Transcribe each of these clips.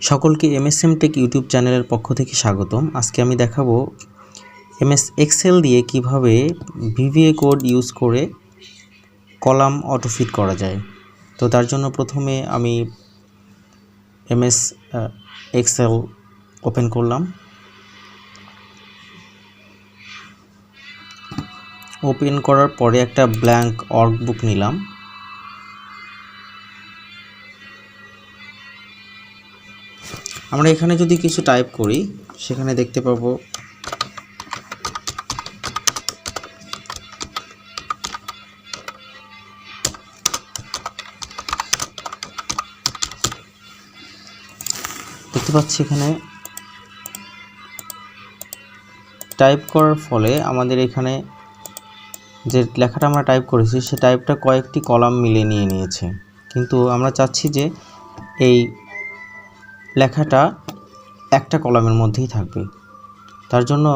সকলকে MSM take YouTube চ্যানেলের পক্ষ থেকে স্বাগতম। আজকে আমি দেখাবো এমএস এক্সেল দিয়ে কিভাবে ভিভিএ কোড ইউজ করে কলাম অটোফিট করা যায়। তো তার জন্য প্রথমে আমি এমএস এক্সেল ওপেন করলাম। ওপেন করার পরে একটা ব্ল্যাঙ্ক ওয়ার্কবুক নিলাম। আমরা এখানে যদি কিছু টাইপ করি সেখানে দেখতে পাবো এখানে টাইপ করার ফলে আমাদের এখানে যে লেখাটা আমরা টাইপ করেছি সে টাইপটা কয়েকটি কলাম মিলে নিয়েছে, কিন্তু আমরা চাচ্ছি যে এই লেখাটা একটা কলামের মধ্যেই থাকবে। তার জন্য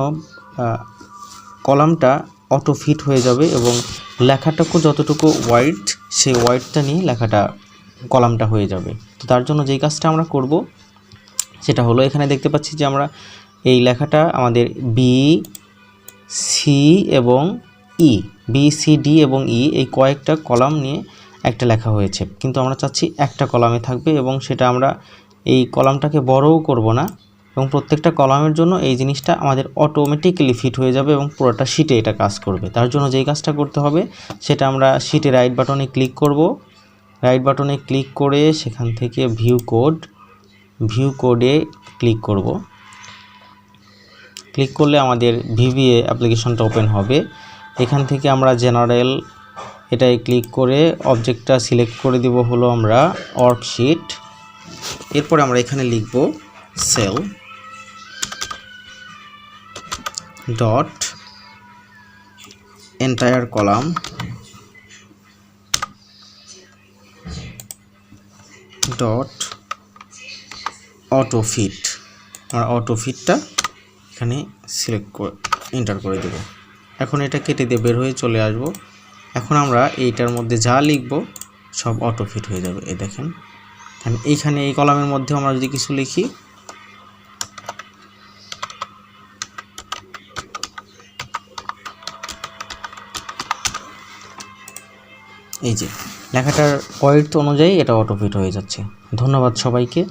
কলামটা অটো ফিট হয়ে যাবে এবং লেখাটাকে যতটুকু ওয়াইড সেই ওয়াইডটা নিয়ে লেখাটা কলামটা হয়ে যাবে। তো তার জন্য যেই কাজটা আমরা করব সেটা হলো, এখানে দেখতে পাচ্ছি যে আমরা এই লেখাটা আমাদের বি সি এবং ই, বি সি ডি এবং ই এই কয়েকটা কলাম নিয়ে একটা লেখা হয়েছে, কিন্তু আমরা চাচ্ছি একটা কলামে থাকবে এবং সেটা আমরা এই কলামটাকে বড়ও করব না এবং প্রত্যেকটা কলামের জন্য এই জিনিসটা আমাদের অটোমেটিক্যালি ফিট হয়ে যাবে এবং পুরোটা শিটে এটা কাজ করবে। তার জন্য যেই কাজটা করতে হবে সেটা আমরা শিটে রাইট বাটনে ক্লিক করব। রাইট বাটনে ক্লিক করে সেখান থেকে ভিউ কোডে ক্লিক করব। ক্লিক করলে আমাদের ভিভিএ অ্যাপ্লিকেশনটা ওপেন হবে। এখান থেকে আমরা জেনারেল এটাই ক্লিক করে অবজেক্টটা সিলেক্ট করে দেব হলো আমরা ওয়ার্কশিট। এরপর আমরা এখানে লিখব Cells.EntireColumn.AutoFit। আমরা অটোফিটটা এখানে সিলেক্ট করে এন্টার করে দেব। এখন এটা কেটে দিয়ে বের হয়ে চলে আসব। এখন আমরা এইটার মধ্যে যা লিখব সব অটোফিট হয়ে যাবে। এই দেখেন এইখানে এই কলামের মধ্যে আমরা যদি কিছু লিখি, এই যে লেখাটার পয়েন্ট অনুযায়ী এটা অটোফিট হয়ে যাচ্ছে। ধন্যবাদ সবাইকে।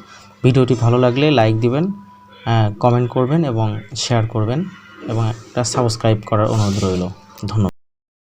ভিডিওটি ভালো লাগলে লাইক দিবেন, কমেন্ট করবেন এবং শেয়ার করবেন এবং একটা সাবস্ক্রাইব করার অনুরোধ রইল। ধন্যবাদ।